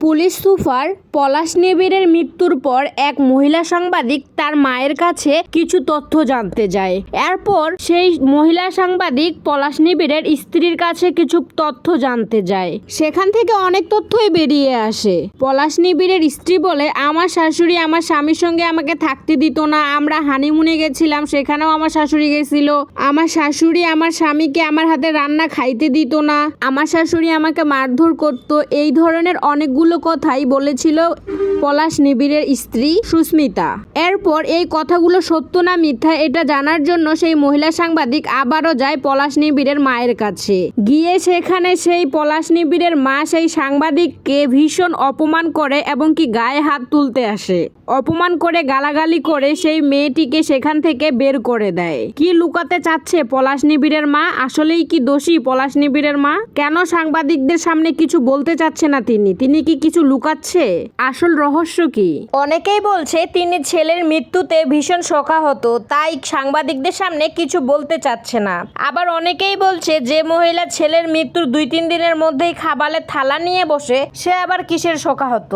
Police super পলাশ নিবিড়ের মৃত্যুর পর এক মহিলা সাংবাদিক তার মায়ের কাছে কিছু তথ্য জানতে যায়। এরপর সেই মহিলা সাংবাদিক পলাশ নিবিড়ের স্ত্রীর কাছে কিছু তথ্য জানতে যায়। সেখান থেকে অনেক তথ্যই বেরিয়ে আসে। পলাশ নিবিড়ের স্ত্রী বলে, আমার শাশুড়ি আমার স্বামীর সঙ্গে আমাকে থাকতে দিত না। আমরা হানিমুনে গেছিলাম, সেখানেও আমার শাশুড়ি গেছিল। আমার শাশুড়ি আমার স্বামীকে আমার হাতে রান্না খাইতে দিত না। আমার শাশুড়ি আমাকে মারধর করতো। এই ধরনের অনেকগুলো কথাই বলেছিল পলাশ নিবিড়ের স্ত্রী সুস্মিতা। এরপর এই কথাগুলো সত্য না মিথ্যা এটা জানার জন্য সেই মহিলা সাংবাদিক আবারও যায় পলাশ নিবিড়ের মায়ের কাছে। গিয়ে সেখানে সেই পলাশ নিবিড়ের মা সেই সাংবাদিককে ভীষণ অপমান করে এবং কি গায়ে হাত তুলতে আসে। অপমান করে গালাগালি করে সেই মেয়েটিকে সেখান থেকে বের করে দেয়। কি লুকাতে চাচ্ছে পলাশ নিবিড়ের মা? আসলেই কি দোষী পলাশ নিবিড়ের মা? কেন সাংবাদিকদের সামনে কিছু বলতে চাচ্ছে না তিনি কি কিছু লুকাচ্ছে? আসল রহস্য কি? অনেকেই বলছে তিনি ছেলের মৃত্যুতে ভীষণ শোকাহত, তাই সাংবাদিকদের সামনে কিছু বলতে চাচ্ছে না। আবার অনেকেই বলছে যে মহিলা ছেলের মৃত্যুর 2-3 দিনের মধ্যেই খাবারের থালা নিয়ে বসে, সে আবার কিসের শোকাহত?